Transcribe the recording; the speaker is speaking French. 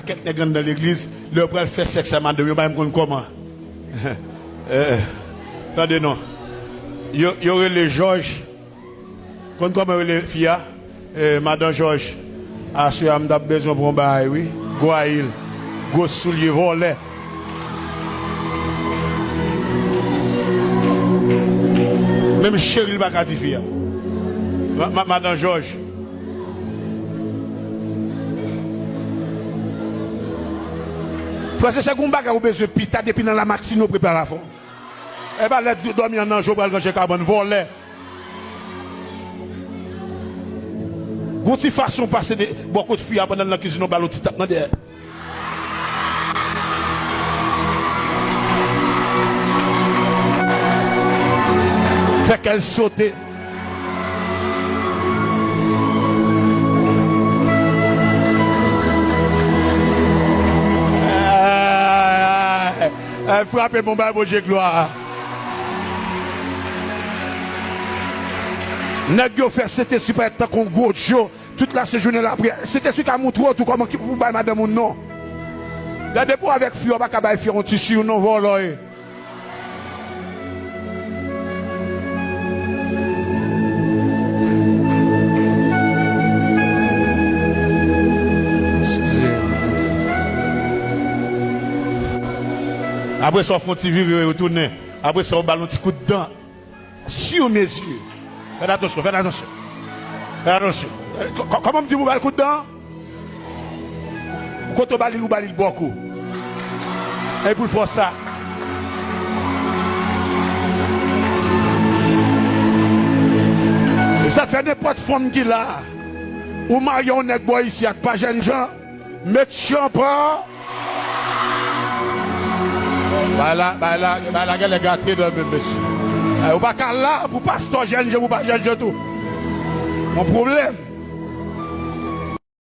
paquet de gens dans l'église, le bras fait sexe à madame, yo pas me comment. Attendez non. Il y aurait les Georges. Comment les filles madame Georges. Ah, si on a besoin pour un bail, oui. Goaïl, gros souliers volés. Même Cheryl Bakati, madame Georges. C'est un bagage qui a besoin de pita depuis dans la matinée au préparation. Et bien, les dormir en jour pour le carbone volé. Goutti façon passer de beaucoup de filles pendant la cuisine au ballon de tape dans derrière. Fait qu'elle saute. Frappez mon bain, j'ai gloire. Nèg yo fait c'était super tant qu'on go show toute la séjournée là après c'était celui qui a montré tout comment qui pour bailler madame ou non. Là depuis avec fille on pas bailler fille on tissu non voilà. Après ça, on fait virer retourner. Après ça, on ballon petit coup de dent. Sur mes yeux. Faites attention, faites attention. Faites attention. Comment me dit vous le coup de dent? Quand on balil ou balil beaucoup. Et pour faire ça. Ça fait n'importe femme qui là. Ou marion n'est pas ici avec pas jeunes gens. Mettre champagne. Bah là, les gâtés de même monsieur. Ou pas là, pour pasteur jeune, je vous pas jeune tout. Mon problème.